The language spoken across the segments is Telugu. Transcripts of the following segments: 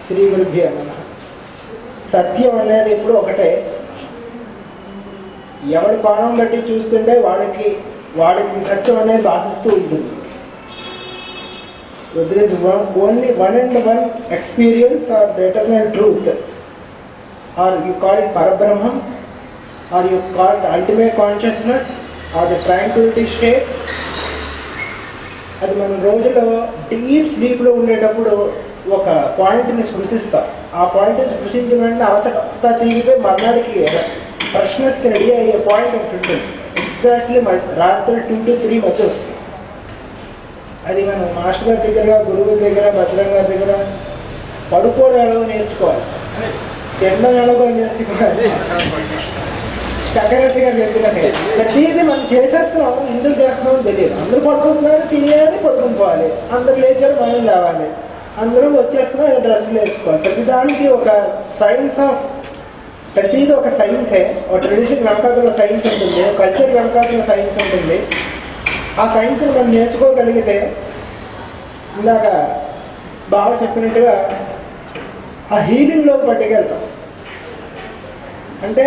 శ్రీ గురుభ్యో నమః. సత్యం అనేది ఇప్పుడు ఒకటే. ఎవరి కోణం బట్టి చూస్తుంటే వాడికి సత్యం అనేది భాషిస్తూ ఉంటుంది. There is only one and one experience or the eternal truth, or you call it Parabrahman, or you call it ultimate consciousness, or the tranquility state. అది మనం రోజులో డీప్ స్లీప్లో ఉండేటప్పుడు ఒక పాయింట్ని స్పృశిస్తాం. ఆ పాయింట్ని స్పృశించిన వెంటనే అవసరంతా తీరిపోయి మర్నాడికి ఫ్రెష్నెస్కి రెడీ అయ్యే పాయింట్ ఒకటి ఉంటుంది. ఎగ్జాక్ట్లీ రాత్రి 2 to 3 మధ్య వస్తుంది. అది మనం మాస్టర్ గారి దగ్గర, గురువు దగ్గర, భద్రం గారి దగ్గర పడుకోవడం ఎలాగో నేర్చుకోవాలి, తినడం ఎలాగో నేర్చుకోవాలి. చక్రవర్తి గారు చెప్పినట్టే ప్రతిదీ మనం చేసేస్తున్నాం, ఎందుకు చేస్తున్నాం తెలియదు. అందరూ పడుకుంటున్నారు, తినేయాలి, పడుకుని పోవాలి. అందరూ లేచారు, మనం లేవాలి. అందరూ వచ్చేస్తున్నాం, డ్రెస్సులు వేసుకోవాలి. ప్రతిదానికి ఒక సైన్స్ ఆఫ్, ప్రతిదీ ఒక సైన్సే. ఒక ట్రెడిషన్ వెనకాతలో సైన్స్ ఉంటుంది, కల్చర్ వెనకాతలో సైన్స్ ఉంటుంది. ఆ సైన్స్ని మనం నేర్చుకోగలిగితే ఇందాక బాగా చెప్పినట్టుగా ఆ హీలింగ్లోకి పట్టుకెళ్తాం. అంటే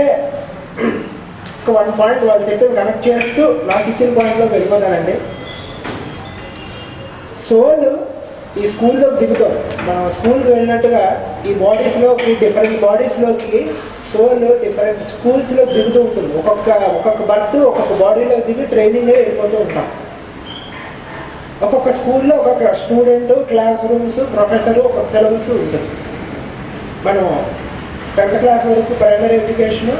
ఒక 1 పాయింట్ వాళ్ళు చెప్పి కనెక్ట్ చేస్తూ నాకు ఇచ్చిన పాయింట్లోకి వెళ్ళిపోతానండి. సోల్ ఈ స్కూల్లోకి దిగుతాం. మనం స్కూల్కి వెళ్ళినట్టుగా ఈ బాడీస్లోకి, డిఫరెంట్ బాడీస్లోకి సోల్ డిఫరెంట్ స్కూల్స్లో దిగుతూ ఉంటుంది. ఒక్కొక్క బర్త్ ఒక్కొక్క బాడీలో దిగి ట్రైనింగ్ వెళ్ళిపోతూ ఉంటాం. ఒక్కొక్క స్కూల్లో ఒక్కొక్క స్టూడెంట్, క్లాస్ రూమ్స్, ప్రొఫెసరు, ఒక్కొక్క సిలబస్ ఉంటుంది. మనం 10th క్లాస్ వరకు ప్రైమరీ ఎడ్యుకేషను,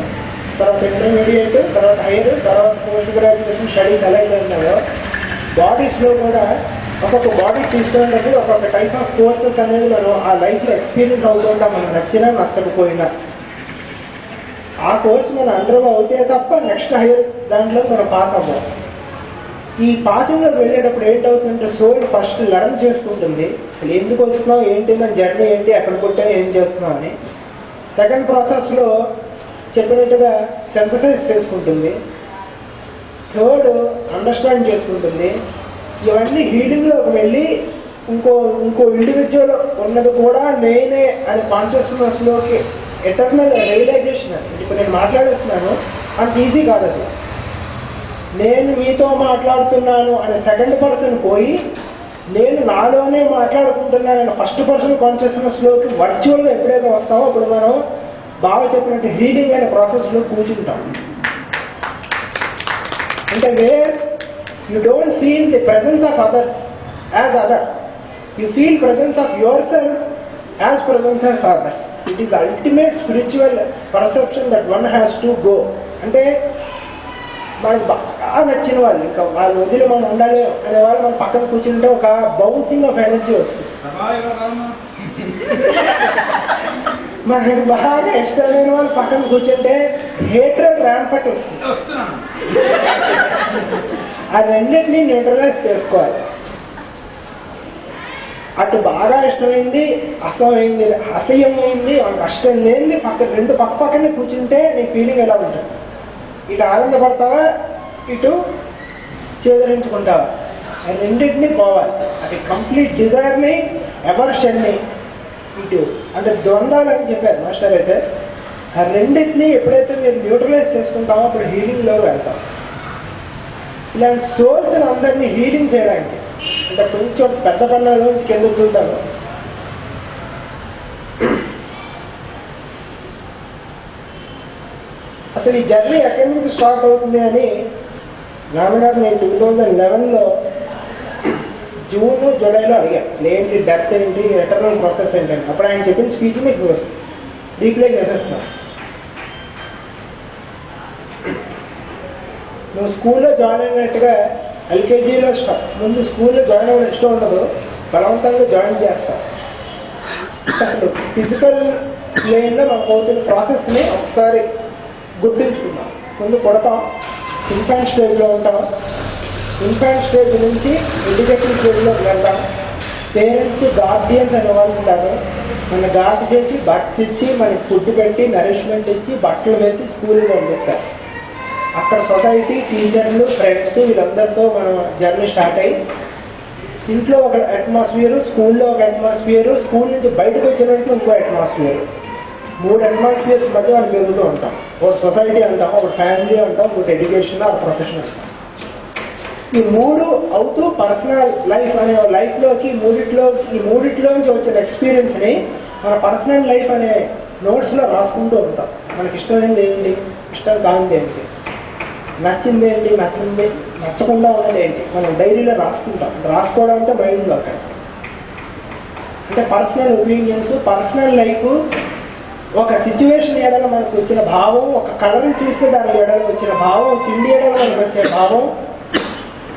తర్వాత ఇంటర్మీడియట్, తర్వాత హైయర్, తర్వాత పోస్ట్ గ్రాడ్యుయేషన్ స్టడీస్ ఎలా అయితే ఉన్నాయో బాడీస్లో కూడా ఒక్కొక్క బాడీ తీసుకునేటప్పుడు ఒక్కొక్క టైప్ ఆఫ్ కోర్సెస్ అనేది మనం ఆ లైఫ్లో ఎక్స్పీరియన్స్ అవుతూ ఉంటాం. మనం నచ్చినా నచ్చకపోయినా ఆ కోర్స్ మనం అండర్గా అవుతే తప్ప నెక్స్ట్ హైయర్ దాంట్లో మనం పాస్ అవ్వం. ఈ పాసింగ్లోకి వెళ్ళేటప్పుడు ఏంటవుతుందంటే సోల్ ఫస్ట్ లెర్న్ చేసుకుంటుంది. అసలు ఎందుకు వస్తున్నాం, ఏంటి, మన జర్నీ ఏంటి, ఎక్కడ పుట్టాం, ఏం చేస్తున్నాం అని. సెకండ్ ప్రాసెస్లో చెప్పినట్టుగా సింథసైజ్ చేసుకుంటుంది. థర్డ్ అండర్స్టాండ్ చేసుకుంటుంది. ఇవన్నీ హీలింగ్లోకి వెళ్ళి ఇంకో ఇండివిజువల్ ఉన్నది కూడా నేనే అనే కాన్షియస్నెస్లోకి ఎటర్నల్ రియలైజేషన్. ఇప్పుడు నేను మాట్లాడేస్తున్నాను, అంత ఈజీ కాదు అది. నేను మీతో మాట్లాడుతున్నాను అనే సెకండ్ పర్సన్ పోయి నేను నాలోనే మాట్లాడుకుంటున్నాను అనే ఫస్ట్ పర్సన్ కాన్షియస్నెస్లోకి వర్చువల్గా ఎప్పుడైతే వస్తామో అప్పుడు మనం బాగా చెప్పినట్టు హీలింగ్ అనే ప్రాసెస్లో కూర్చుంటాం. అంటే where you don't feel the presence of others as other, you feel presence of your self as presence of others. It is ultimate spiritual perception that one has to go. అంటే మనకు బాగా నచ్చిన వాళ్ళు, ఇంకా వాళ్ళ వదిలి మనం ఉండాలి అనే వాళ్ళు మనం పక్కన కూర్చుంటే ఒక బౌన్సింగ్ ఆఫ్ ఎనర్జీ వస్తుంది. మనకు బాగా ఇష్టమైన వాళ్ళు పక్కన కూర్చుంటే హేట్రెడ్ ర్యాంఫట్ వస్తుంది. ఆ రెండింటినీ న్యూట్రలైజ్ చేసుకోవాలి. అటు బాగా ఇష్టమైంది, అసహ్యమైంది, కష్టం లేనిది రెండు పక్కనే కూర్చుంటే నీ ఫీలింగ్ ఎలా ఉంటుంది? ఇటు ఆనందపడతావా, ఇటు చేదరించుకుంటావా? రెండింటినీ పోవాలి. అది కంప్లీట్ డిజైర్ని, ఎవర్షన్ని, ఇటు అంటే ద్వంద్వాలని చెప్పారు మాస్టర్ అయితే. ఆ రెండింటినీ ఎప్పుడైతే మీరు న్యూట్రలైజ్ చేసుకుంటామో అప్పుడు హీలింగ్లో వెళ్తాం. ఇలాంటి సోల్స్ని అందరినీ హీలింగ్ చేయడానికి అంటే కొంచెం పెద్ద పన్నాలోంచి కిందకు చూద్దాము. అసలు ఈ జర్నీ ఎక్కడి నుంచి స్టార్ట్ అవుతుంది అని నాన్నగారు నేను 2011లో జూన్, జూలైలో అడిగాను. అసలు ఏంటి డెత్ ఏంటి, ఎటర్నల్ ప్రాసెస్ ఏంటంటే అప్పుడు ఆయన చెప్పిన స్పీచ్ మీకు రీప్లే చేసేస్తున్నాను. నువ్వు స్కూల్లో జాయిన్ అయినట్టుగా ఎల్కేజీలో ముందు స్కూల్లో జాయిన్ అవ్వడం ఇష్టం ఉండదు, బలవంతంగా జాయిన్ చేస్తాం. అసలు ఫిజికల్ ప్లేన్లో మనకు అవుతున్న ప్రాసెస్ని ఒకసారి గుర్తించుకున్నాం. ముందు పుడతాం, ఇన్ఫాంట్ స్టేజ్లో ఉంటాం. ఇన్ఫాంట్ స్టేజ్ నుంచి ఎడ్యుకేషన్ స్టేజ్లోకి వెళ్తాం. పేరెంట్స్, గార్డియన్స్ అనే వాళ్ళు ఉంటారు. మన గార్డ్ చేసి బర్త్ ఇచ్చి మనకి ఫుడ్ పెట్టి నరిష్మెంట్ ఇచ్చి బట్టలు వేసి స్కూల్కి పంపిస్తారు. అక్కడ సొసైటీ, టీచర్లు, ఫ్రెండ్స్ వీళ్ళందరితో మనం జర్నీ స్టార్ట్ అయ్యి ఇంట్లో ఒక అట్మాస్ఫియర్, స్కూల్లో ఒక అట్మాస్ఫియర్, స్కూల్ నుంచి బయటకు వచ్చిన వెంటనే ఇంకో అట్మాస్ఫియర్. 3 అట్మాస్ఫియర్స్ మధ్య మనం పెరుగుతూ ఉంటాం. ఒకటి సొసైటీ అంటాం, ఒకటి ఫ్యామిలీ అంటాం, ఒకటి ఎడ్యుకేషన్ ఆర్ ప్రొఫెషన్ అంటాం. ఈ 3 అవుతూ పర్సనల్ లైఫ్ అనే లైఫ్లోకి మూడిట్లోంచి వచ్చిన ఎక్స్పీరియన్స్ని మన పర్సనల్ లైఫ్ అనే నోట్స్లో రాసుకుంటూ ఉంటాం. మనకి ఇష్టమైంది ఏంటి, ఇష్టం కానిది ఏంటి, నచ్చింది ఏంటి, నచ్చకుండా ఉన్నది ఏంటి, మనం డైరీలో రాసుకుంటాం. రాసుకోవడం అంటే మైండ్లో అక్కడ అంటే పర్సనల్ ఒపీనియన్స్, పర్సనల్ లైఫ్, ఒక సిచ్యువేషన్ ఎడల మనకు వచ్చిన భావం, ఒక కలర్ని చూస్తే దాని ఎడల వచ్చిన భావం, తిండి ఎడల మనకు వచ్చే భావం,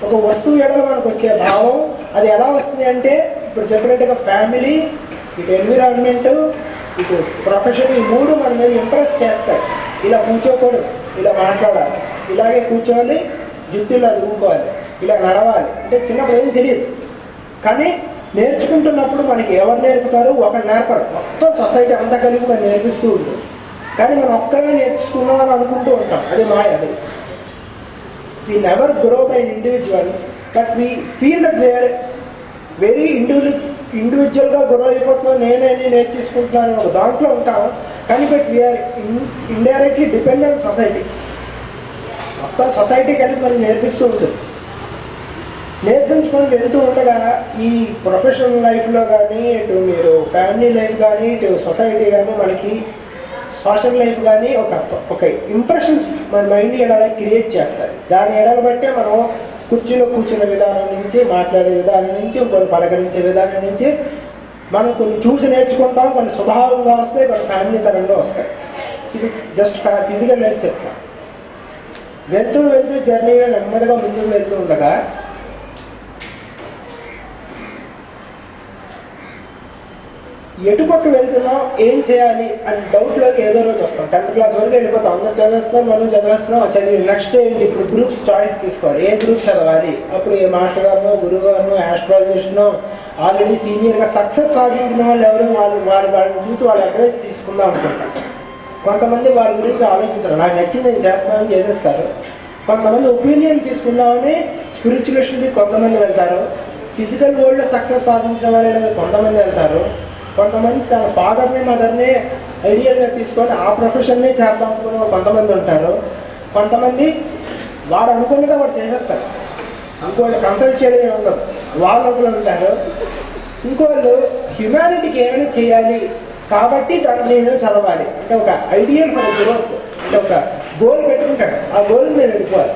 ఒక వస్తువు ఎడల మనకు వచ్చే భావం, అది ఎలా వస్తుంది అంటే ఇప్పుడు చెప్పినట్టుగా ఫ్యామిలీ, ఇటు ఎన్విరాన్మెంట్, ఇటు ప్రొఫెషన్, ఈ 3 మన మీద ఇంప్రెస్ చేస్తాయి. ఇలా కూర్చోకూడదు, ఇలా మాట్లాడాలి, ఇలాగే కూర్చోవాలి, జుత్తులా దువ్వుకోవాలి, ఇలా నడవాలి. అంటే చిన్నప్పుడు ఏం తెలియదు, కానీ నేర్చుకుంటున్నప్పుడు మనకి ఎవరు నేర్పుతారు, ఒకరు నేర్పరు. మొత్తం సొసైటీ అంతా కలిపి మనం నేర్పిస్తూ ఉంటుంది. కానీ మనం ఒక్కరే నేర్చుకున్నామని అనుకుంటూ ఉంటాం. అది మాయ. అది we never grow by an individual, but we feel that we are very ఇండివిజువల్గా గ్రో అయిపోతున్నాం, నేనే నేర్చేసుకుంటున్నాను ఒక దాంట్లో ఉంటాం. కానీ but we are indirectly depend on society. మొత్తం సొసైటీ కలిపి మనం నేర్పిస్తూ ఉంటుంది. నేర్పించుకొని వెళ్తూ ఉండగా ఈ ప్రొఫెషనల్ లైఫ్లో కానీ, ఇటు మీరు ఫ్యామిలీ లైఫ్ కానీ, ఇటు సొసైటీ కానీ, మనకి సోషల్ లైఫ్ కానీ ఒక ఇంప్రెషన్స్ మన మైండ్ ఎడల క్రియేట్ చేస్తారు. దాని ఎడల బట్టే మనం కుర్చీలో కూర్చున్న విధానం నుంచి, మాట్లాడే విధానం నుంచి, కొన్ని పలకరించే విధానం నుంచి మనం కొన్ని చూసి నేర్చుకుంటాం. కొన్ని స్వభావంగా వస్తాయి, కొన్ని ఫ్యామిలీ తరంగా వస్తాయి. ఇది జస్ట్ ఫిజికల్ లైఫ్ చెప్తాం. వెళ్తూ జర్నీగా నెమ్మదిగా ముందుకు వెళ్తూ ఉండగా ఎటుపక్క వెళ్తున్నాం, ఏం చేయాలి అని డౌట్లోకి ఏదో రోజు వస్తాం. 10th క్లాస్ వరకు వెళ్ళిపోతాం, అందరూ చదివేస్తున్నాం, మనం చదివేస్తున్నాం. చదివి నెక్స్ట్ ఏంటి, ఇప్పుడు గ్రూప్స్ చాయిస్ తీసుకోవాలి, ఏ గ్రూప్ చదవాలి. అప్పుడు ఏ మాస్టర్ గారినో, గురువు గారినో, ఆస్ట్రాలజిస్ట్నో, ఆల్రెడీ సీనియర్గా సక్సెస్ సాధించిన వాళ్ళు ఎవరు, వాళ్ళని చూసి వాళ్ళ అడ్వైస్ తీసుకుందాం అనుకుంటాం. కొంతమంది వాళ్ళ గురించి ఆలోచించారు, నాకు నచ్చింది నేను చేస్తానని చేసేస్తారు. కొంతమంది ఒపీనియన్ తీసుకుందామని స్పిరిచువలిస్ట్కి కొంతమంది వెళ్తారు. ఫిజికల్ వరల్డ్లో సక్సెస్ సాధించిన వాళ్ళు కొంతమంది వెళ్తారు. కొంతమంది తన ఫాదర్ని, మదర్ని ఐడియల్గా తీసుకొని ఆ ప్రొఫెషన్నే చేద్దాం అనుకున్న కొంతమంది ఉంటారు. కొంతమంది వాడు అనుకున్నదే వాడు చేసేస్తారు, ఇంకోళ్ళు కన్సల్ట్ చేయడం ఉండదు, వాళ్ళు ఒకరు ఉంటారు. ఇంకోళ్ళు హ్యుమానిటీకి ఏమైనా చేయాలి కాబట్టి దాన్ని నేను చదవాలి అంటే ఒక ఐడియల్ ఫర్ గ్రోత్, అంటే ఒక గోల్ పెట్టుకుంటాడు, ఆ గోల్ నేను వెళ్ళిపోవాలి.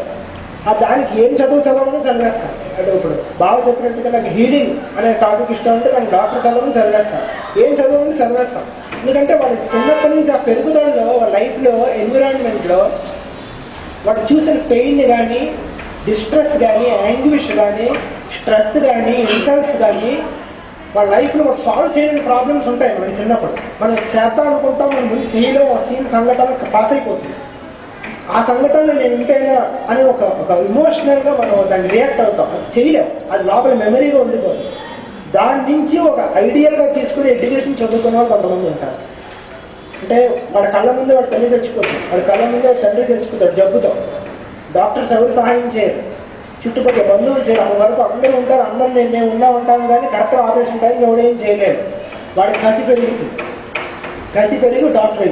దానికి ఏం చదవమని చదివేస్తాను. అంటే ఇప్పుడు బాగా చెప్పినట్టుగా నాకు హీలింగ్ అనే టాపిక్ ఇష్టం అంటే నాకు డాక్టర్ చదవమని చదివేస్తాను, ఏం చదవమని చదివేస్తాను. ఎందుకంటే వాడు చిన్నప్పటి నుంచి ఆ పెరుగుదలలో వాళ్ళ లైఫ్లో, ఎన్విరాన్మెంట్లో వాడు చూసిన పెయిన్ కానీ, డిస్ట్రెస్ కానీ, యాంగ్విష్ కానీ, స్ట్రెస్ కానీ, ఇన్సల్ట్స్ కానీ, వాళ్ళ లైఫ్లో వాడు సాల్వ్ చేయలేని ప్రాబ్లమ్స్ ఉంటాయి. మనం చిన్నప్పుడు మనం చేద్దాం అనుకుంటాం, మనం ముందు చేయలేం, సీన్ సంఘటన పాస్ అయిపోతుంది. ఆ సంఘటనలో నేను ఉంటేనా అని ఒక ఇమోషనల్గా మనం దాన్ని రియాక్ట్ అవుతాం. అది చేయలేం, అది లోపల మెమరీగా ఉండిపోతుంది. దాని నుంచి ఒక ఐడియల్గా తీసుకుని ఎడ్యుకేషన్ చదువుకున్న వాళ్ళు కొంతమంది ఉంటారు. అంటే వాడి కళ్ళ ముందే వాడు తల్లి చచ్చిపోతుంది, వాడి కళ్ళ ముందే వాడు తండ్రి చచ్చిపోతాడు జబ్బుతో. డాక్టర్స్ ఎవరు సహాయం చేయరు, చుట్టుపక్కల బంధువులు చేయరు. అప్పటి వరకు అందరూ ఉంటారు, అందరూ మేము ఉన్నా ఉంటాం, కానీ కరెక్ట్గా ఆపరేషన్ టైం ఎవడేం చేయలేరు. వాడికి కసి పెరిగి డాక్టర్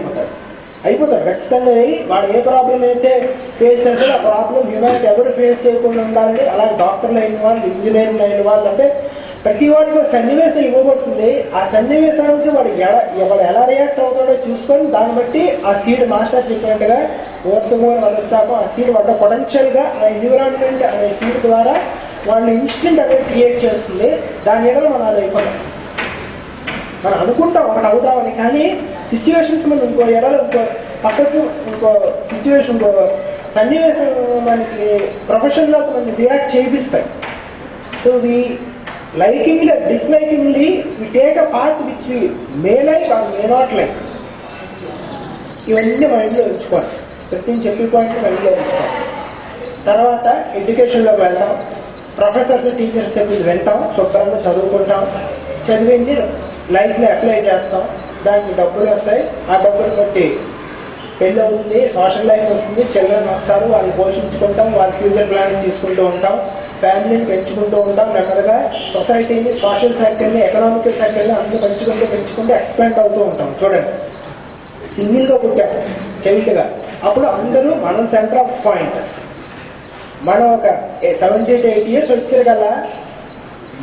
అయిపోతాడు ఖచ్చితంగా. వాడు ఏ ప్రాబ్లం అయితే ఫేస్ చేస్తాడో ఆ ప్రాబ్లం హ్యూమానిటీ ఎవరు ఫేస్ చేయకుండా ఉండాలంటే అలాగే డాక్టర్లు అయిన వాళ్ళు, ఇంజనీర్లు అయిన వాళ్ళు, అంటే ప్రతి వాడికి ఒక సన్నివేశం ఇవ్వబడుతుంది. ఆ సన్నివేశానికి వాడు ఎలా రియాక్ట్ అవుతాడో చూసుకొని దాన్ని బట్టి ఆ సీడ్ మాస్టర్ చెప్పినట్టుగా ఓర్తమోని వలసాపం, ఆ సీడ్ వాడు పొటెన్షియల్గా ఆ ఎన్విరాన్మెంట్ అనే సీడ్ ద్వారా వాళ్ళు ఇన్స్టెంట్ అనేది క్రియేట్ చేస్తుంది. దాని ఎడల మనం అది అయిపోతాం. మనం అనుకుంటాం ఒకటి అవుతామని, కానీ సిచ్యువేషన్స్ మనం ఇంకో ఎడలు, ఇంకో సిచ్యువేషన్, ఇంకో సన్నివేశం మనకి ప్రొఫెషన్లో మనం రియాక్ట్ చేయిస్తాయి. So we likingly dislikingly we take a path which we may like or may not like. ఇవన్నీ మైండ్లో ఉంచుకోవాలి, ప్రతి చెప్పే పాయింట్ మైండ్లో ఉంచుకోవాలి. తర్వాత ఎడ్యుకేషన్లోకి వెళ్తాం, ప్రొఫెసర్స్ టీచర్స్ చెప్పి వింటాం, శుభ్రంగా చదువుకుంటాం, చదివింది లైఫ్లో అప్లై చేస్తాం, దానికి డబ్బులు వస్తాయి. ఆ డబ్బులు బట్టి పెళ్ళి అవుతుంది, సోషల్ లైఫ్ వస్తుంది, చిల్డ్రన్ వస్తారు, వాళ్ళని పోషించుకుంటాం, వాళ్ళ ఫ్యూచర్ ప్లాన్స్ తీసుకుంటూ ఉంటాం. ఫ్యామిలీని పెంచుకుంటూ ఉంటాం, నెమ్మదిగా సొసైటీని, సోషల్ సర్కిల్ని, ఎకనామికల్ సర్కిల్ని అందరూ పెంచుకుంటూ ఎక్స్పాండ్ అవుతూ ఉంటాం. చూడండి, సింగిల్గా పుట్టాం చైల్డ్గా, అప్పుడు అందరూ మనం సెంటర్ ఆఫ్ పాయింట్. మనం ఒక 70 to 80 years వచ్చారు కదా,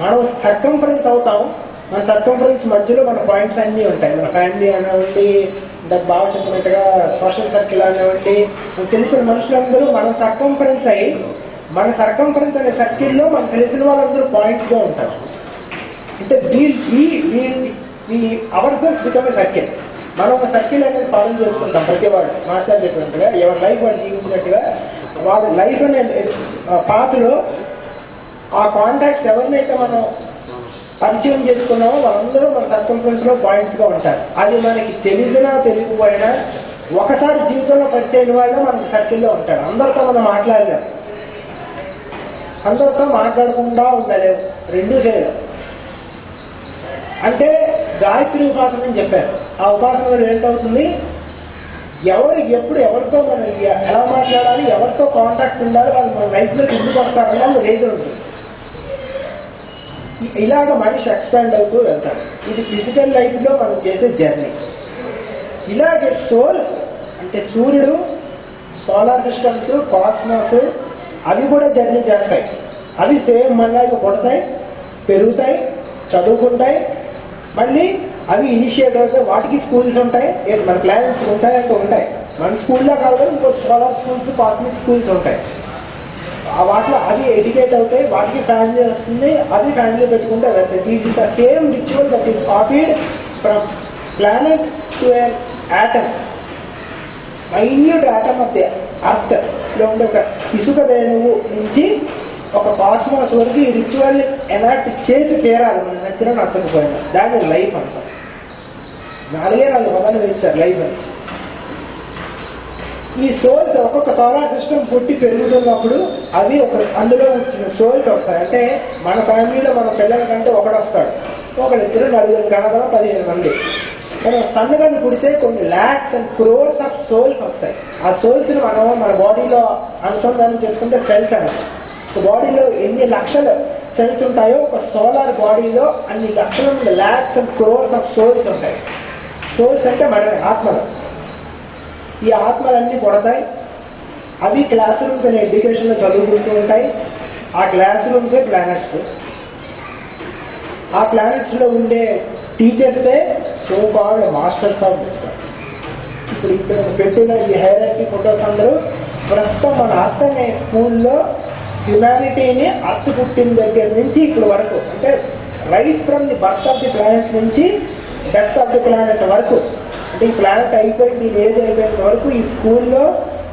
మనం సర్కంఫరెన్స్ అవుతాం. మన సర్కంఫరెన్స్ మధ్యలో మన పాయింట్స్ అన్నీ ఉంటాయి. మన ఫ్యామిలీ అనేవండి, ఇందాక బాగా చెప్పినట్టుగా సోషల్ సర్కిల్ అనేవండి, తెలిసిన మనుషులందరూ మన సర్కంఫరెన్స్ అయ్యి, మన సర్కంఫరెన్స్ అనే సర్కిల్లో మనకు తెలిసిన వాళ్ళందరూ పాయింట్స్గా ఉంటారు. అంటే our cells become a circle. మనం ఒక సర్కిల్ అనేది ఫాలో చేసుకుంటాం. ప్రతి వాడు మాస్టర్ చెప్పినట్టుగా ఎవరి లైఫ్ వాడు జీవించినట్టుగా వాళ్ళ లైఫ్ అనే పాత్రలో ఆ కాంటాక్ట్స్ ఎవరినైతే మనం పరిచయం చేసుకున్నామో వాళ్ళందరూ మన సర్కంఫరెన్స్ లో పాయింట్స్ గా ఉంటారు. అది మనకి తెలిసినా తెలియకపోయినా ఒకసారి జీవితంలో పరిచయం వాళ్ళు మనకి సర్కిల్లో ఉంటారు. అందరితో మనం మాట్లాడలేము, అందరితో మాట్లాడకుండా ఉండలేము, రెండూ చేయలేము. అంటే గాయత్రి ఉపాసన అని చెప్పారు. ఆ ఉపాసనలో ఏంటవుతుంది, ఎవరికి ఎప్పుడు ఎవరితో మనం ఎలా మాట్లాడాలి, ఎవరితో కాంటాక్ట్ ఉండాలి, వాళ్ళు మన లైఫ్లో ఎందుకు వస్తారని వాళ్ళు రీజన్ ఉంటుంది. ఇలాగ మనిషి ఎక్స్పాండ్ అవుతూ వెళ్తాడు. ఇది ఫిజికల్ లైఫ్లో మనం చేసే జర్నీ. ఇలాగే సోల్స్ అంటే సూర్యుడు, సోలార్ సిస్టమ్స్, కాస్మాస్ అవి కూడా జర్నీ చేస్తాయి. అవి సేమ్ మనలాగా పుడతాయి, పెరుగుతాయి, చదువుకుంటాయి, మళ్ళీ అవి ఇనిషియేట్ అవుతాయి. వాటికి స్కూల్స్ ఉంటాయి, మన ప్లానెట్స్ ఉంటాయి, అంటే ఉంటాయి. మన స్కూల్లో కాదు, ఇంకో సోలార్ స్కూల్స్, కాస్మిక్ స్కూల్స్ ఉంటాయి. వాటిలో అవి ఎడ్యుకేట్ అవుతాయి, వాటికి ఫ్యామిలీ వస్తుంది, అది ఫ్యామిలీ పెట్టుకుంటే వెళ్తాయి. This is the same ritual that is copied from planet to N atom. Minute atom of the earth లో ఉండే ఒక ఇసుక రేణువు నుంచి ఒక కాస్మాస్ వరకు ఈ రిచువల్ ఎనాక్ట్ చేసి తీరాలి, మనం నచ్చినా నచ్చకపోయినా. దాన్ని లైఫ్ అంటాం. 4 పదాలు వేస్తారు లైఫ్ అని. ఈ సోల్స్ ఒక్కొక్క సోలార్ సిస్టమ్ పుట్టి పెరుగుతున్నప్పుడు అవి అందులో వచ్చిన సోల్స్ వస్తాయి. అంటే మన ఫ్యామిలీలో మన పిల్లల కంటే ఒకడు వస్తాడు, ఒకరిద్దరు, నలుగురు, కనగా 15 మంది. మనం సన్నగా పుడితే కొన్ని lakhs and crores of souls వస్తాయి. ఆ సోల్స్ ని మనం మన బాడీలో అనుసంధానం చేసుకుంటే సెల్స్ అనొచ్చు. బాడీలో ఎన్ని లక్షల సెల్స్ ఉంటాయో ఒక సోలార్ బాడీలో అన్ని లక్షల నుండి lakhs and crores of souls ఉంటాయి. సోల్స్ అంటే మన ఆత్మలు. ఈ ఆత్మలన్నీ పుడతాయి. అవి క్లాస్ రూమ్స్ అనే ఎడ్యుకేషన్లో చదువుకుంటూ ఉంటాయి. ఆ క్లాస్ రూమ్సే ప్లానెట్స్. ఆ ప్లానెట్స్లో ఉండే టీచర్సే so called masters of wisdom. ఇప్పుడు పెట్టిన ఈ హైరార్కీ ఫొటోస్ అందరూ ప్రస్తుతం మన అర్త్ అనే స్కూల్లో హ్యుమానిటీని అర్త్ పుట్టిన దగ్గర నుంచి ఇప్పుడు వరకు, అంటే right from the birth of the planet నుంచి డెత్ ఆఫ్ ది ప్లానెట్ వరకు, అంటే ఈ ప్లానెట్ అయిపోయి దీని ఏజ్ అయిపోయిన వరకు ఈ స్కూల్లో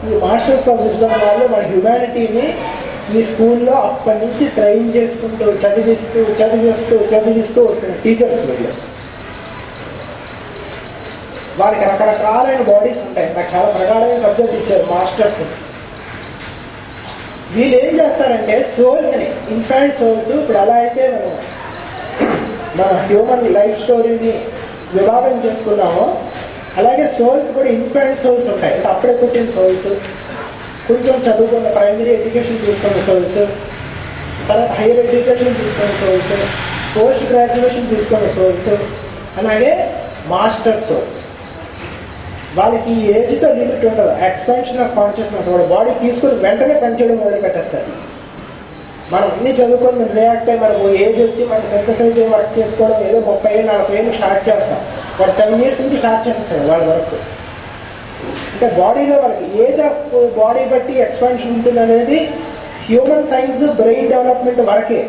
ఈ మాస్టర్స్ ఆఫ్ విజ్డమ్ వాళ్ళు మన హ్యుమానిటీని ఈ స్కూల్లో అప్పటి నుంచి ట్రైన్ చేసుకుంటూ చదివిస్తూ వస్తున్నారు టీచర్స్. వీళ్ళు వాళ్ళకి రకరకాలైన బాడీస్ ఉంటాయి. నాకు చాలా ప్రగాఢమైన సబ్జెక్ట్ ఇచ్చారు మాస్టర్స్. వీళ్ళు ఏం చేస్తారంటే సోల్స్ని, ఇన్ఫాంట్ సోల్స్, ఇప్పుడు ఎలా అయితే మన హ్యూమన్ లైఫ్ స్టోరీని విభాగం చేసుకున్నామో అలాగే సోల్స్ కూడా ఇన్ఫాంట్ సోల్స్ ఉంటాయి. అంటే అప్పుడే పుట్టిన సోల్స్, కొంచెం చదువుకున్న ప్రైమరీ ఎడ్యుకేషన్ తీసుకున్న సోల్స్, తర్వాత హైయర్ ఎడ్యుకేషన్ తీసుకున్న సోల్స్, పోస్ట్ గ్రాడ్యుయేషన్ తీసుకున్న సోల్స్, అలాగే మాస్టర్ సోల్స్. వాళ్ళకి ఈ ఏజ్తో లిమిట్ ఉండదు. ఎక్స్పాన్షన్ ఆఫ్ కాన్షియస్నెస్ వాడు బాడీ తీసుకుని వెంటనే పనిచేయడం మొదలు పెట్టేస్తారు. మనం అన్ని చదువుకొని మనం రియాక్ట్ అయ్యి మనకు ఏజ్ వచ్చి మనం సింథసైజ్ వర్క్ చేసుకోవడం ఏదో 30-40 ఏళ్ళు స్టార్ట్ చేస్తాం. వాడు 7 years నుంచి స్టార్ట్ చేసేస్తాడు వాళ్ళ వరకు. అంటే బాడీలో వాళ్ళకి ఏజ్ ఆఫ్ బాడీ బట్టి ఎక్స్పాన్షన్ ఉంటుంది అనేది హ్యూమన్ సైన్స్ బ్రెయిన్ డెవలప్మెంట్ వరకే.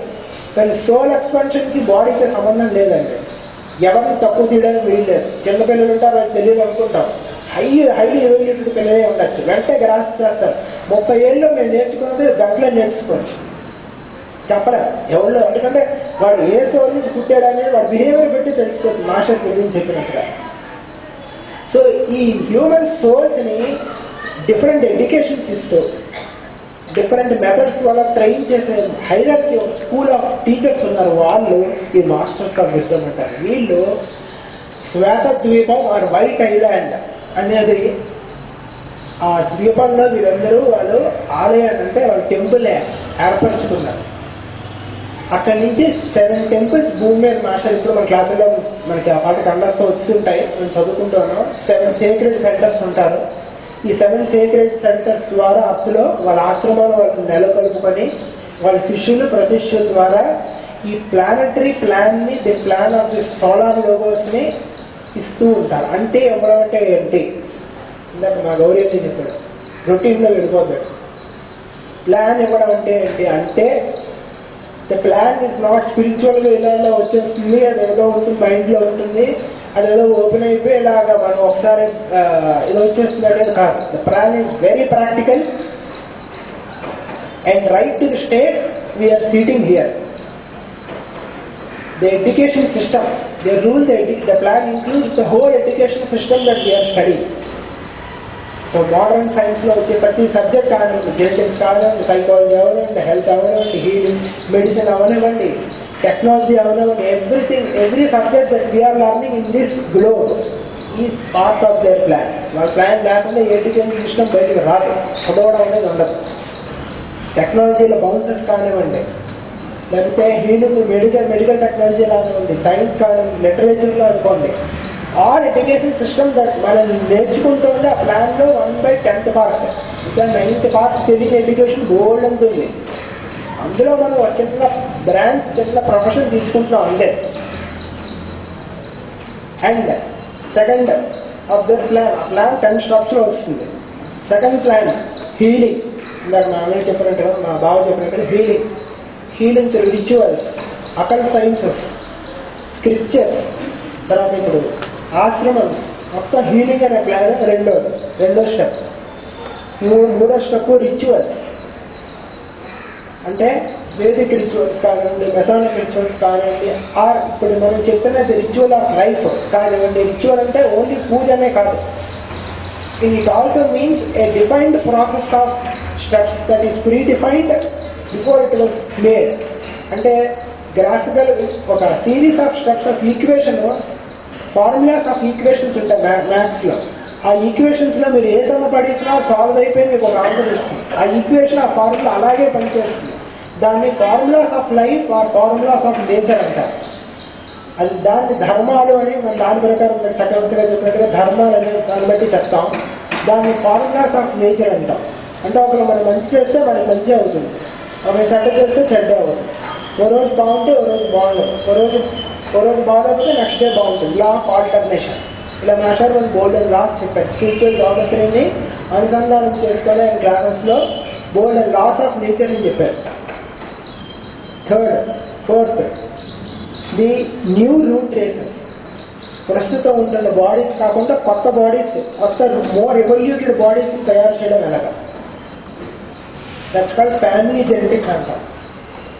కానీ సోల్ ఎక్స్పాన్షన్కి బాడీకి సంబంధం లేదండి. ఎవరిని తక్కువ తీయడానికి వీల్లేదు. చిన్నపిల్లలు ఉంటారు, వాళ్ళకి తెలియదు అనుకుంటాం. హైలీ ఎవాల్యుయేటెడ్ పిల్లలే ఉండొచ్చు, వెంటనే గ్రాస్ చేస్తారు. 30 ఏళ్ళు మేము నేర్చుకున్నది గంటలో నేర్చుకోవచ్చు, చెప్పలేదు ఎవరిలో. ఎందుకంటే వాడు ఏ సోల్ నుంచి పుట్టాడు అనేది వాడు బిహేవియర్ పెట్టి తెలిసిపోతుంది, మాస్టర్ గురించి చెప్పినట్టుగా. సో ఈ హ్యూమన్ సోల్స్ని డిఫరెంట్ ఎడ్యుకేషన్స్ ఇస్తూ డిఫరెంట్ మెథడ్స్ వల్ల ట్రైన్ చేసే హైరార్కీ ఒక స్కూల్ ఆఫ్ టీచర్స్ ఉన్నారు. వాళ్ళు ఈ మాస్టర్స్ ఆఫ్ విజ్డమ్ అంటారు. వీళ్ళు శ్వేత ద్వీపం ఆర్ వైట్ ఐలాండ్ అనేది ఆ ద్వీపంలో వీళ్ళందరూ వాళ్ళు ఆలయాన్ని, అంటే వాళ్ళు టెంపుల్ ఏర్పరచుకున్నారు. అక్కడి నుంచి 7 temples భూమి మీద మాస్టర్ ఇప్పుడు మన క్లాసుల్లో మనకి ఆ పాట కండస్తో వస్తుంటాయి, మనం చదువుకుంటున్నాం. 7 sacred centers ఉంటారు. ఈ 7 sacred centers ద్వారా అప్పులో వాళ్ళ ఆశ్రమాలు వాళ్ళు నెలకొల్పుకొని వాళ్ళ శిష్యులు ప్రతిష్ఠుల ద్వారా ఈ ప్లానటరీ ప్లాన్ని the plan of the solar లోగోస్ని ఇస్తూ ఉంటారు. అంటే ఎవరంటే ఏంటి, ఇందాక మా గౌరీ అని చెప్పాడు, రొటీన్లో వెళ్ళిపోతాడు. ప్లాన్ ఇవ్వడం అంటే ఏంటి అంటే ద ప్లాన్ ఇస్ నాట్ స్పిరిచువల్గా ఇలా వచ్చేస్తుంది, అది ఏదో ఉంటుంది మైండ్లో ఉంటుంది, అదేదో ఓపెన్ అయిపోయి ఇలాగా మనం ఒకసారి ఇది వచ్చేస్తుంది అనేది కాదు. The plan is very practical and right to the state we are sitting here. The education system, they rule the plan includes the whole education system that we are studying. So modern science లో వచ్చే ప్రతి సబ్జెక్ట్ కానివ్వండి, జెనెటిక్స్ కానివ్వండి, సైకాలజీ అవనివ్వండి, హెల్త్ అవనివ్వండి, హీలింగ్, మెడిసిన్ అవనివ్వండి, టెక్నాలజీ అవనివ్వండి, every subject that we are learning in this globe is part of their plan. వాళ్ళ ప్లాన్ లేకుండా ఎడ్యుకేషన్ సిస్టమ్ బయటకు రాదు, చదవడం అనేది ఉండదు. టెక్నాలజీలో బౌన్సెస్ కానివ్వండి, లేకపోతే హీలింగ్, మెడికల్ టెక్నాలజీ కానివ్వండి, సైన్స్ కానివ్వండి, లిటరేచర్లో అనుకోండి, ఆల్ ఎడ్యుకేషన్ సిస్టమ్ దట్ మనం నేర్చుకుంటుంటే ఆ ప్లాన్లో 1/10 పార్ట్, ఇంకా 9th part Telugu education gold ఉంటుంది. అందులో మనం చిన్న బ్రాంచ్, చిన్న ప్రొఫెషన్ తీసుకుంటున్నాం అంతే. And second of the plan 10 స్టెప్స్లో వస్తుంది. Second plan healing. ఇందాక మా అన్నయ్య చెప్పినట్టుగా, మా బావ చెప్పినట్టుగా healing through rituals, occult sciences, scriptures, తర్వాత ఇప్పుడు ఆశ్రమన్స్, మొత్తం హీలింగ్ అనే ప్లాన్ రెండో స్టెప్. మూడో స్టెప్ రిచువల్స్, అంటే వేదిక్ రిచువల్స్ కానివ్వండి, మెసానిక్ రిచువల్స్ కానివ్వండి, ఆర్ ఇప్పుడు మనం చెప్పినది రిచువల్ ఆఫ్ లైఫ్ కానివ్వండి. రిచువల్ అంటే ఓన్లీ పూజ అనే కాదు, it also means A defined process of steps that is predefined before it was made. అంటే గ్రాఫికల్ ఒక series of steps of equation, formulas of equations ఉంటాయి మ్యాథ్స్లో. ఆ ఈక్వేషన్స్లో మీరు ఏ సమ పడేసినా సాల్వ్ అయిపోయి మీకు ఒక ఆన్సర్ ఇస్తుంది. ఆ ఈక్వేషన్, ఆ ఫార్ములా అలాగే పనిచేస్తుంది. దాన్ని formulas of life or formulas of nature అంటారు. అది దాన్ని ధర్మాలు అని మనం దాని ప్రకారం చక్రవర్తిగా చెప్పినట్టుగా ధర్మాలు అనే దాన్ని బట్టి చెప్తాం. దాన్ని ఫార్ములాస్ ఆఫ్ నేచర్ అంటాం. అంటే ఒకరు మనం మంచి చేస్తే మనకి మంచి అవుతుంది, ఒక చెడ్డ చేస్తే చెడ్డ అవుతుంది. ఓ రోజు బాగుంటే ఓ రోజు బాగుండదు, ఓ రోజు బాగుండకపోతే నెక్స్ట్ డే బాగుంటుంది. లా ఆఫ్ ఆల్టర్నేషన్, ఇలా మాస్టర్ మన గోల్డెన్ లాస్ చెప్పారు. స్పిరిచువల్ జాగ్రత్తని అనుసంధానం చేసుకొని ఆయన క్లాసెస్లో గోల్డెన్ లాస్ ఆఫ్ నేచర్ అని చెప్పారు. Fourth the new root races. ప్రస్తుతం ఉంటున్న బాడీస్ కాకుండా కొత్త బాడీస్, కొత్త మోర్ ఎవల్యూటెడ్ బాడీస్ తయారు చేయడం ఎలాగా, దట్స్ కాల్డ్ ఫ్యామిలీ జెనెటిక్స్ అంటాం.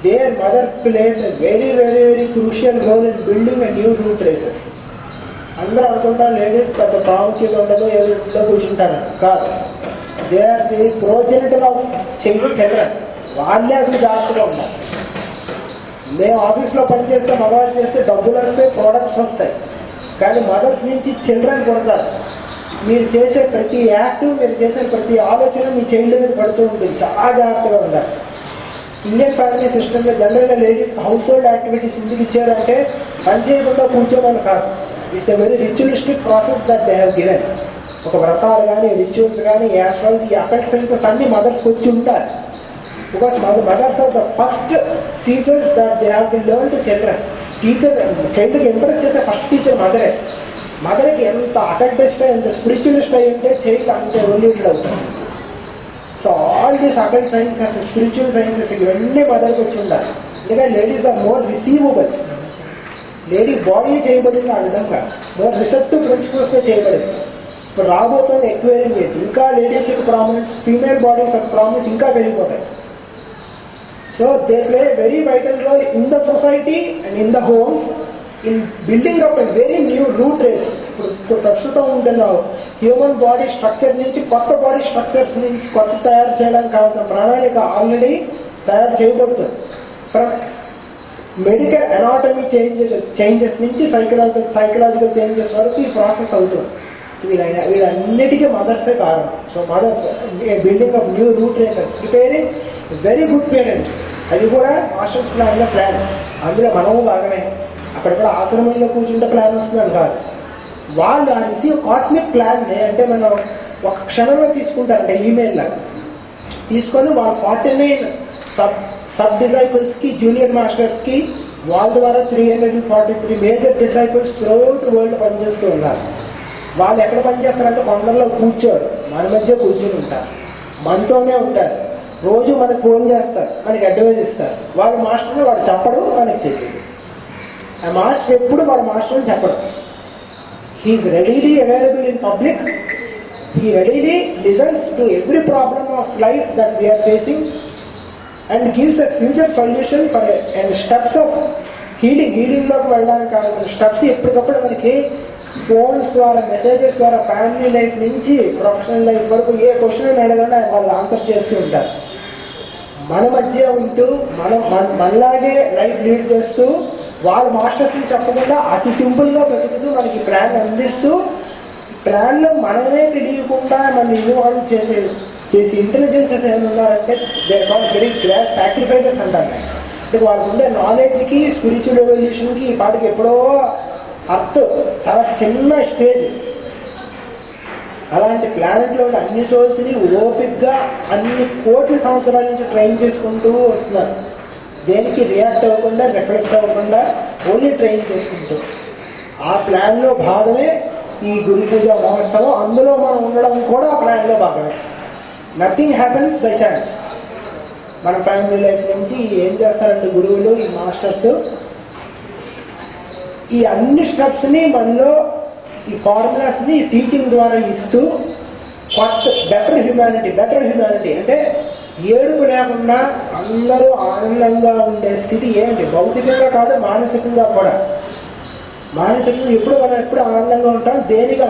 Their mother plays a very very very crucial role in building a new root races. అందరూ అనుకుంటారు లేడీస్ పెద్ద ప్రాముఖ్యత ఉండదు, ఏదో ఇంట్లో కూర్చుంటారు కాదు. They are the progenitor of children. వాళ్ళే అసలు జాగ్రత్తగా ఉండాలి. మేము ఆఫీస్లో పనిచేస్తే, మగవాళ్ళు చేస్తే డబ్బులు వస్తాయి, ప్రోడక్ట్స్ వస్తాయి, కానీ మదర్స్ నుంచి చిల్డ్రన్ కొడతారు. మీరు చేసే ప్రతి యాక్ట్, మీరు చేసే ప్రతి ఆలోచన మీ చైల్డ్ మీద పడుతూ ఉంటుంది. చాలా జాగ్రత్తగా ఉండాలి. ఇండియన్ ఫ్యామిలీ సిస్టంలో జనరల్గా లేడీస్ హౌస్ హోల్డ్ యాక్టివిటీస్ ఎందుకు ఇచ్చారంటే పని చేయకుండా కూర్చోమని కాదు. It's a very ritualistic process that they have given. ఒక వ్రతాలు కానీ, రిచువల్స్ కానీ, యాస్ట్రాలజీ, అకల్ట్ సైన్సెస్ అన్ని మదర్స్కి వచ్చి ఉంటారు. Because mothers are the first teachers that they have to learn to children. చైల్డ్కి ఇంప్రెస్ చేసే ఫస్ట్ టీచర్ మదరే. మదర్కి ఎంత అకల్టిస్ట్, ఎంత స్పిరిచువలిస్ట్ అయి ఉంటే చైల్డ్ అంత ఎవల్యూటెడ్ అవుతుంది. So all these occult sciences, spiritual sciences ఇవన్నీ మదర్కి వచ్చి ఉండాలి. ఎందుకంటే ladies are more receivable. Lady body చేయబడింది ఆ విధంగా, మోర్ రిసెప్టివ్ ప్రిన్సిపల్స్తో చేయబడింది. ఇప్పుడు రాబోతుంది ఎక్వైరింగ్ ఏజ్, ఇంకా లేడీస్ యొక్క ప్రామినెన్స్, ఫీమేల్ బాడీస్ యొక్క ప్రామినెన్స్ ఇంకా పెరిగిపోతాయి. So they play very vital role in the society and in the homes in building up a very new root race. ఇప్పుడు ప్రస్తుతం ఉంటున్న హ్యూమన్ బాడీ స్ట్రక్చర్ నుంచి కొత్త బాడీ స్ట్రక్చర్స్ నుంచి కొత్త తయారు చేయడానికి కావాల్సిన ప్రణాళిక ఆల్రెడీ తయారు చేయబడుతుంది. ఫ్రమ్ మెడికల్ అనాటమీ చేంజెస్ నుంచి సైకలాజికల్ చేంజెస్ వరకు ఈ ప్రాసెస్ అవుతుంది. సో వీళ్ళన్నిటికీ మదర్సే కారణం. So mothers building of new root races, preparing very good parents అది కూడా మాస్టర్స్ ప్లాన్లో ప్లాన్. అందులో మనము బాగానే అక్కడ కూడా ఆశ్రమంలో కూర్చుంటే ప్లాన్ వస్తుందని కాదు. వాళ్ళు ఆ రిసీవ్ కాస్మిక్ ప్లాన్ని అంటే మనం ఒక క్షణంలో తీసుకుంటారంటే ఈమెయిల్ లాగా తీసుకొని వాళ్ళు 49 సబ్ డిసైపుల్స్కి, జూనియర్ మాస్టర్స్కి వాళ్ళ ద్వారా 343 మేజర్ డిసైపుల్స్ త్రూఅవుట్ వరల్డ్ పనిచేస్తూ ఉన్నారు. వాళ్ళు ఎక్కడ పనిచేస్తారంటే కొండల్లో కూర్చోరు, మన మధ్య కూర్చొని ఉంటారు, మనతోనే ఉంటారు, రోజు మనకు ఫోన్ చేస్తారు, మనకి అడ్వైజ్ ఇస్తారు. వాళ్ళ మాస్టర్ని వాడు చెప్పడం మనకు తెలియదు. ఆ మాస్టర్ ఎప్పుడు వాళ్ళ మాస్టర్ని చెప్పడం. He is readily available in public. He readily listens to every problem of life that we are facing and gives a future solution for and steps of healing. హీలింగ్లోకి వెళ్ళడానికి కావాల్సిన స్టెప్స్ ఎప్పటికప్పుడు మనకి ఫోన్స్ ద్వారా, మెసేజెస్ ద్వారా, ఫ్యామిలీ లైఫ్ నుంచి ప్రొఫెషనల్ లైఫ్ వరకు ఏ క్వశ్చన్ అని అడగండి వాళ్ళు ఆన్సర్ చేస్తూ ఉంటారు. మన మధ్య ఉంటూ మనలాగే లైఫ్ లీడ్ చేస్తూ వాళ్ళ మాస్టర్స్ని చెప్పకుండా అతి సింపుల్గా పెట్టుకుంటూ మనకి ప్లాన్ అందిస్తూ ప్లాన్లో మనమే తెలియకుండా మన ఇన్వాల్వ్ చేసి ఇంటెలిజెన్సెస్ ఏమైనా ఉన్నారంటే they call very grand sacrifices అంటారు. అంటే వాళ్ళకు ఉండే నాలెడ్జ్కి, స్పిరిచువల్ ఎవల్యూషన్కి ఈ పాటికి ఎప్పుడో చాలా చిన్న స్టేజ్. అలాంటి ప్లానెట్లో ఉన్న అన్ని సోల్స్ని ఓపిక్గా అన్ని కోట్ల సంవత్సరాల నుంచి ట్రైన్ చేసుకుంటూ వస్తున్నారు. దేనికి రియాక్ట్ అవ్వకుండా, రిఫ్లెక్ట్ అవ్వకుండా ఓన్లీ ట్రైన్ చేసుకుంటూ. ఆ ప్లాన్లో భాగమే ఈ గురు పూజ మహోత్సవం. అందులో మనం ఉండడం కూడా ఆ ప్లాన్లో భాగమే. Nothing happens by chance. మన ఫ్యామిలీ లైఫ్ నుంచి ఏం చేస్తారంటే గురువులు, ఈ మాస్టర్స్ ఈ అన్ని స్టెప్స్ని మనలో ఈ ఫార్ములాస్ని టీచింగ్ ద్వారా ఇస్తూ కొత్త బెటర్ హ్యుమానిటీ అంటే ఏడుపు లేకుండా అందరూ ఆనందంగా ఉండే స్థితి ఏంటి, భౌతికంగా కాదు మానసికంగా కూడా. మానసికంగా ఎప్పుడు మనం ఎప్పుడు ఆనందంగా ఉంటాం, దేనికి